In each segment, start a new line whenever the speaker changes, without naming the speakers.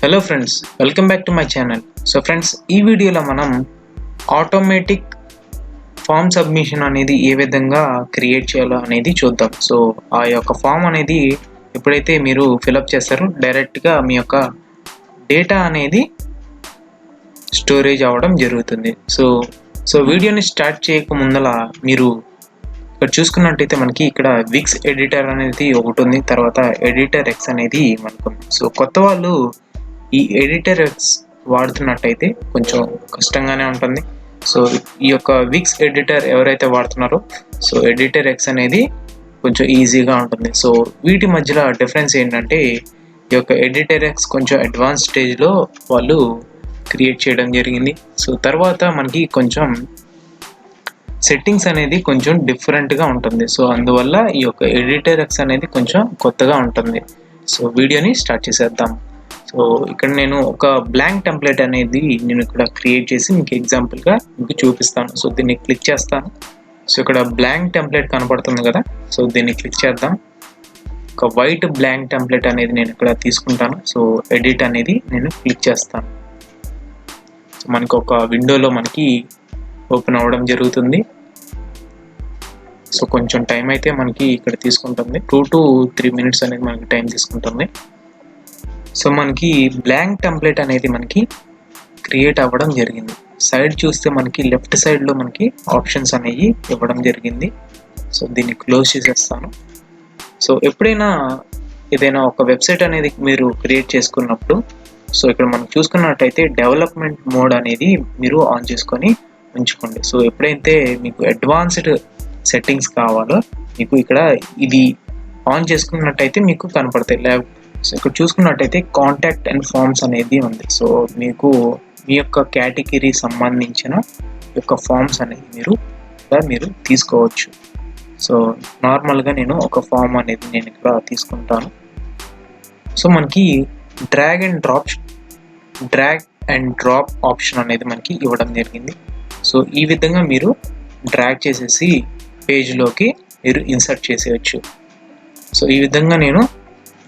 Hello friends, welcome back to my channel. So friends, ఈ వీడియోలో మనం ఆటోమేటిక్ ఫామ్ సబ్మిషన్ అనేది ఏ విధంగా క్రియేట్ చేయాలో అనేది చూద్దాం. సో ఆ యొక్క ఫామ్ అనేది ఎప్పుడైతే మీరు ఫిలప్ చేస్తారో డైరెక్ట్గా మీ యొక్క డేటా అనేది స్టోరేజ్ అవ్వడం జరుగుతుంది. సో వీడియోని స్టార్ట్ చేయక ముందల మీరు ఇక్కడ చూసుకున్నట్టయితే మనకి ఇక్కడ విక్స్ ఎడిటర్ అనేది ఒకటి ఉంది, తర్వాత ఎడిటర్ ఎక్స్ అనేది మనకు ఉంది. సో కొత్త వాళ్ళు ఈ ఎడిటర్ ఎక్స్ వాడుతున్నట్టయితే కొంచెం కష్టంగానే ఉంటుంది. సో ఈ యొక్క విక్స్ ఎడిటర్ ఎవరైతే వాడుతున్నారో సో ఎడిటర్ ఎక్స్ అనేది కొంచెం ఈజీగా ఉంటుంది. సో వీటి మధ్యలో డిఫరెన్స్ ఏంటంటే ఈ యొక్క ఎడిటర్ ఎక్స్ కొంచెం అడ్వాన్స్ స్టేజ్లో వాళ్ళు క్రియేట్ చేయడం జరిగింది. సో తర్వాత మనకి కొంచెం సెట్టింగ్స్ అనేది కొంచెం డిఫరెంట్గా ఉంటుంది. సో అందువల్ల ఈ యొక్క ఎడిటర్ ఎక్స్ అనేది కొంచెం కొత్తగా ఉంటుంది. సో వీడియోని స్టార్ట్ చేసేద్దాం. సో ఇక్కడ నేను ఒక బ్లాంక్ టెంప్లెట్ అనేది నేను ఇక్కడ క్రియేట్ చేసి మీకు ఎగ్జాంపుల్గా మీకు చూపిస్తాను. సో దీన్ని క్లిక్ చేస్తాను. సో ఇక్కడ బ్లాంక్ టెంప్లెట్ కనపడుతుంది కదా, సో దీన్ని క్లిక్ చేద్దాం. ఒక వైట్ బ్లాంక్ టెంప్లెట్ అనేది నేను ఇక్కడ తీసుకుంటాను. సో ఎడిట్ అనేది నేను క్లిక్ చేస్తాను. సో మనకి ఒక విండోలో మనకి ఓపెన్ అవ్వడం జరుగుతుంది. సో కొంచెం టైం అయితే మనకి ఇక్కడ తీసుకుంటుంది, 2 to 3 minutes అనేది మనకి టైం తీసుకుంటుంది. సో మనకి బ్లాంక్ టెంప్లెట్ అనేది మనకి క్రియేట్ అవ్వడం జరిగింది. సైడ్ చూస్తే మనకి లెఫ్ట్ సైడ్లో మనకి ఆప్షన్స్ అనేవి ఇవ్వడం జరిగింది. సో దీన్ని క్లోజ్ చేసేస్తాను. సో ఎప్పుడైనా ఏదైనా ఒక వెబ్సైట్ అనేది మీరు క్రియేట్ చేసుకున్నప్పుడు సో ఇక్కడ మనం చూసుకున్నట్టయితే డెవలప్మెంట్ మోడ్ అనేది మీరు ఆన్ చేసుకొని ఉంచుకోండి. సో ఎప్పుడైతే మీకు అడ్వాన్స్డ్ సెట్టింగ్స్ కావాలో మీకు ఇక్కడ ఇది ఆన్ చేసుకున్నట్టయితే మీకు కనపడతాయి. సో ఇక్కడ చూసుకున్నట్టయితే కాంటాక్ట్ అండ్ ఫామ్స్ అనేది ఉంది. సో మీకు మీ యొక్క కేటగిరీ సంబంధించిన యొక్క ఫామ్స్ అనేది మీరు తీసుకోవచ్చు. సో నార్మల్గా నేను ఒక ఫామ్ అనేది నేను ఇక్కడ తీసుకుంటాను. సో మనకి డ్రాగ్ అండ్ డ్రాప్ ఆప్షన్ అనేది మనకి ఇవ్వడం జరిగింది. సో ఈ విధంగా మీరు డ్రాగ్ చేసేసి పేజ్లోకి మీరు ఇన్సర్ట్ చేసేయచ్చు. సో ఈ విధంగా నేను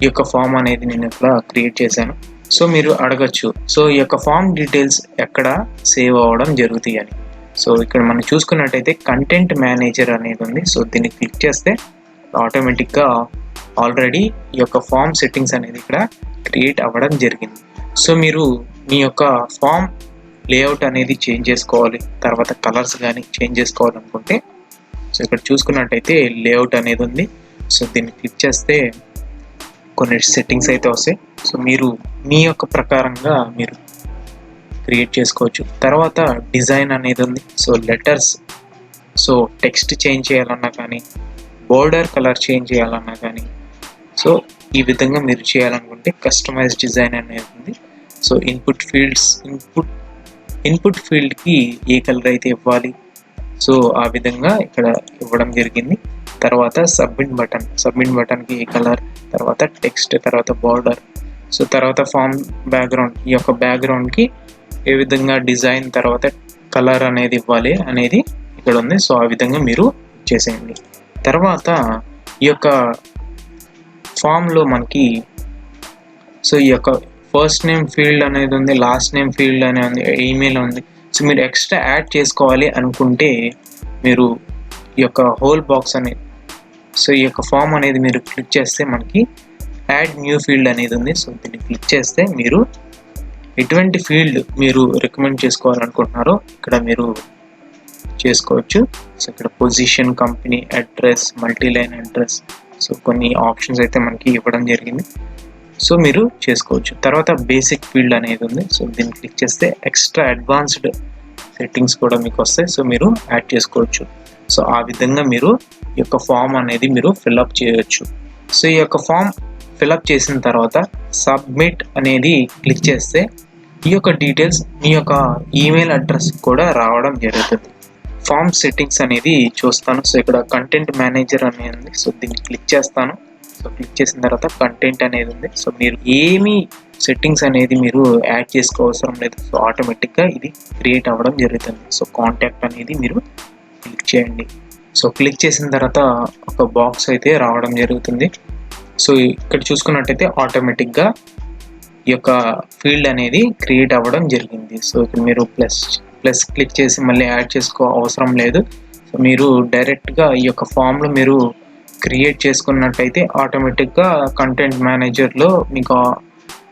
ఈ యొక్క ఫామ్ అనేది నేను ఇక్కడ క్రియేట్ చేశాను. సో మీరు అడగచ్చు, సో ఈ యొక్క ఫామ్ డీటెయిల్స్ ఎక్కడ సేవ్ అవ్వడం జరుగుతాయి అని. సో ఇక్కడ మనం చూసుకున్నట్టయితే కంటెంట్ మేనేజర్ అనేది ఉంది. సో దీన్ని క్లిక్ చేస్తే ఆటోమేటిక్గా ఆల్రెడీ ఈ యొక్క ఫామ్ సెట్టింగ్స్ అనేది ఇక్కడ క్రియేట్ అవ్వడం జరిగింది. సో మీరు మీ యొక్క ఫామ్ లేఅవుట్ అనేది చేంజ్ చేసుకోవాలి, తర్వాత కలర్స్ కానీ చేంజ్ చేసుకోవాలనుకుంటే సో ఇక్కడ చూసుకున్నట్టయితే లేఅవుట్ అనేది ఉంది. సో దీన్ని క్లిక్ చేస్తే కొన్ని సెట్టింగ్స్ అయితే వస్తాయి. సో మీరు మీ యొక్క ప్రకారంగా మీరు క్రియేట్ చేసుకోవచ్చు. తర్వాత డిజైన్ అనేది ఉంది. So letters, so text change చేయాలన్నా కానీ, బోర్డర్ కలర్ చేంజ్ చేయాలన్నా కానీ, సో ఈ విధంగా మీరు చేయాలనుకుంటే కస్టమైజ్ డిజైన్ అనేది ఉంది. సో ఇన్పుట్ ఫీల్డ్కి ఏ కలర్ అయితే ఇవ్వాలి సో ఆ విధంగా ఇక్కడ ఇవ్వడం జరిగింది. తర్వాత సబ్మిట్ బటన్కి ఏ కలర్, తర్వాత టెక్స్ట్, తర్వాత బార్డర్, సో తర్వాత ఫామ్ బ్యాక్గ్రౌండ్, ఈ యొక్క బ్యాక్గ్రౌండ్కి ఏ విధంగా డిజైన్ తర్వాత కలర్ అనేది ఇవ్వాలి అనేది ఇక్కడ ఉంది. సో ఆ విధంగా మీరు చేసేయండి. తర్వాత ఈ యొక్క ఫామ్లో మనకి సో ఈ యొక్క ఫస్ట్ నేమ్ ఫీల్డ్ అనేది ఉంది, లాస్ట్ నేమ్ ఫీల్డ్ అనేది ఉంది, ఈమెయిల్ ఉంది. సో మీరు ఎక్స్ట్రా యాడ్ చేసుకోవాలి అనుకుంటే మీరు ఈ యొక్క హోల్ బాక్స్ అనేది సో ఈ యొక్క ఫామ్ అనేది మీరు క్లిక్ చేస్తే మనకి యాడ్ న్యూ ఫీల్డ్ అనేది ఉంది. సో దీన్ని క్లిక్ చేస్తే మీరు ఎటువంటి ఫీల్డ్ మీరు రికమెండ్ చేసుకోవాలనుకుంటున్నారో ఇక్కడ మీరు చేసుకోవచ్చు. సో ఇక్కడ position, company address, multiline address, so కొన్ని ఆప్షన్స్ అయితే మనకి ఇవ్వడం జరిగింది. సో మీరు చేసుకోవచ్చు. తర్వాత బేసిక్ ఫీల్డ్ అనేది ఉంది. సో దీన్ని క్లిక్ చేస్తే ఎక్స్ట్రా అడ్వాన్స్డ్ సెట్టింగ్స్ కూడా మీకు వస్తాయి. సో మీరు యాడ్ చేసుకోవచ్చు. సో ఆ విధంగా మీరు ఈ యొక్క ఫామ్ అనేది మీరు ఫిల్అప్ చేయవచ్చు. సో ఈ యొక్క ఫామ్ ఫిల్అప్ చేసిన తర్వాత సబ్మిట్ అనేది క్లిక్ చేస్తే ఈ యొక్క డీటెయిల్స్ మీ యొక్క ఈమెయిల్ అడ్రస్ కూడా రావడం జరుగుతుంది. ఫామ్ సెట్టింగ్స్ అనేది చూస్తాను. సో ఇక్కడ కంటెంట్ మేనేజర్ అనేది ఉంది. సో దీన్ని క్లిక్ చేస్తాను. సో క్లిక్ చేసిన తర్వాత కంటెంట్ అనేది ఉంది. సో మీరు ఏమి సెట్టింగ్స్ అనేది మీరు యాడ్ చేసుకోవసరం లేదు. సో ఆటోమేటిక్గా ఇది క్రియేట్ అవ్వడం జరుగుతుంది. సో కాంటాక్ట్ అనేది మీరు క్లిక్ చేయండి. సో క్లిక్ చేసిన తర్వాత ఒక బాక్స్ అయితే రావడం జరుగుతుంది. సో ఇక్కడ చూసుకున్నట్టయితే ఆటోమేటిక్గా ఈ యొక్క ఫీల్డ్ అనేది క్రియేట్ అవ్వడం జరిగింది. సో ఇక్కడ మీరు ప్లస్ క్లిక్ చేసి మళ్ళీ యాడ్ చేసుకో అవసరం లేదు. సో మీరు డైరెక్ట్గా ఈ యొక్క ఫామ్లో మీరు క్రియేట్ చేసుకున్నట్టయితే ఆటోమేటిక్గా కంటెంట్ మేనేజర్లో మీకు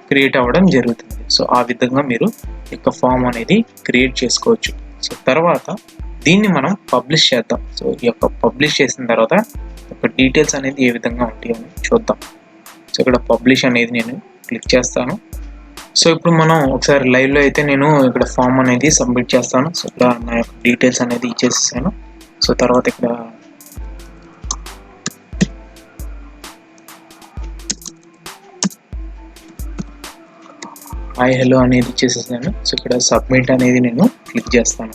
క్రియేట్ అవ్వడం జరుగుతుంది. సో ఆ విధంగా మీరు ఈ యొక్క ఫామ్ అనేది క్రియేట్ చేసుకోవచ్చు. సో తర్వాత దీన్ని మనం పబ్లిష్ చేద్దాం. సో ఈ యొక్క పబ్లిష్ చేసిన తర్వాత ఒక డీటెయిల్స్ అనేది ఏ విధంగా ఉంటాయో చూద్దాం. సో ఇక్కడ పబ్లిష్ అనేది నేను క్లిక్ చేస్తాను. సో ఇప్పుడు మనం ఒకసారి లైవ్లో అయితే నేను ఇక్కడ ఫామ్ అనేది సబ్మిట్ చేస్తాను. సో ఇక్కడ నా యొక్క డీటెయిల్స్ అనేది ఇచ్చేసాను. సో తర్వాత ఇక్కడ హాయ్ హలో అనేది ఇచ్చేసేసాను. సో ఇక్కడ సబ్మిట్ అనేది నేను క్లిక్ చేస్తాను.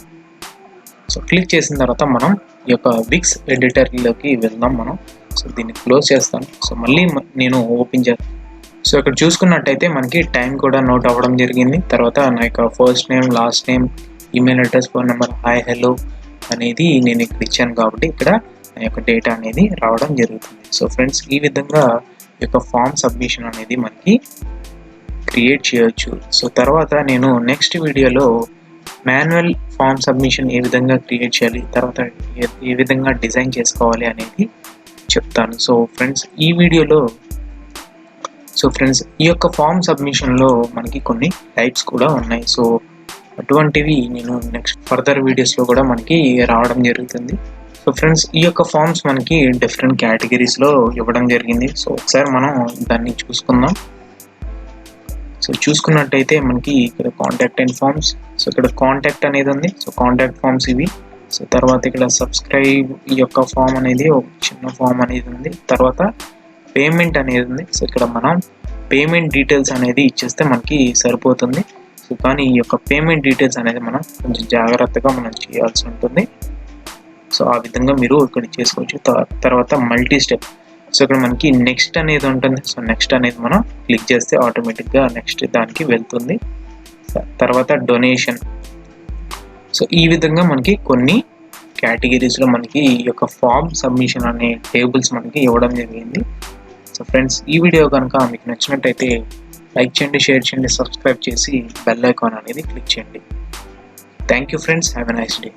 సో క్లిక్ చేసిన తర్వాత మనం ఈ యొక్క విక్స్ ఎడిటర్లోకి వెళ్దాం మనం. సో దీన్ని క్లోజ్ చేస్తాను. సో మళ్ళీ నేను ఓపెన్ చేస్తాను. సో ఇక్కడ చూసుకున్నట్టయితే మనకి టైం కూడా నోట్ అవ్వడం జరిగింది. తర్వాత నా యొక్క first name, last name, email address, phone number, hi hello అనేది నేను ఇక్కడ ఇచ్చాను కాబట్టి ఇక్కడ నా యొక్క డేటా అనేది రావడం జరుగుతుంది. సో ఫ్రెండ్స్, ఈ విధంగా ఈ యొక్క ఫామ్ సబ్మిషన్ అనేది మనకి క్రియేట్ చేయొచ్చు. సో తర్వాత నేను నెక్స్ట్ వీడియోలో మాన్యువల్ ఫామ్ సబ్మిషన్ ఏ విధంగా క్రియేట్ చేయాలి, తర్వాత ఏ విధంగా డిజైన్ చేసుకోవాలి అనేది చెప్తాను. సో ఫ్రెండ్స్, ఈ వీడియోలో ఈ యొక్క ఫామ్ సబ్మిషన్లో మనకి కొన్ని టైప్స్ కూడా ఉన్నాయి. సో అటువంటివి నేను నెక్స్ట్ ఫర్దర్ వీడియోస్లో కూడా మనకి రావడం జరుగుతుంది. సో ఫ్రెండ్స్, ఈ యొక్క ఫామ్స్ మనకి డిఫరెంట్ కేటగిరీస్లో ఇవ్వడం జరిగింది. సో ఒకసారి మనం దాన్ని చూసుకుందాం. సో చూసుకున్నట్టయితే మనకి ఇక్కడ కాంటాక్ట్ అండ్ ఫామ్స్, సో ఇక్కడ కాంటాక్ట్ అనేది ఉంది. సో కాంటాక్ట్ ఫామ్స్ ఇవి. సో తర్వాత ఇక్కడ సబ్స్క్రైబ్ ఈ యొక్క ఫామ్ అనేది ఒక చిన్న ఫామ్ అనేది ఉంది. తర్వాత పేమెంట్ అనేది ఉంది. సో ఇక్కడ మనం పేమెంట్ డీటెయిల్స్ అనేది ఇచ్చేస్తే మనకి సరిపోతుంది. సో కానీ ఈ యొక్క పేమెంట్ డీటెయిల్స్ అనేది మనం కొంచెం జాగ్రత్తగా మనం చేయాల్సి ఉంటుంది. సో ఆ విధంగా మీరు ఇక్కడ చేసుకోవచ్చు. తర్వాత మల్టీ స్టెప్, సో ఇక్కడ మనకి నెక్స్ట్ అనేది ఉంటుంది. సో నెక్స్ట్ అనేది మనం క్లిక్ చేస్తే ఆటోమేటిక్గా నెక్స్ట్ దానికి వెళ్తుంది. తర్వాత డొనేషన్. సో ఈ విధంగా మనకి కొన్ని కేటగిరీస్లో మనకి ఈ యొక్క ఫామ్ సబ్మిషన్ అనే టేబుల్స్ మనకి ఇవ్వడం జరిగింది. సో ఫ్రెండ్స్, ఈ వీడియో కనుక మీకు నచ్చినట్టయితే లైక్ చేయండి, షేర్ చేయండి, సబ్స్క్రైబ్ చేసి బెల్ ఐకాన్ అనేది క్లిక్ చేయండి. Thank you friends, have a nice day.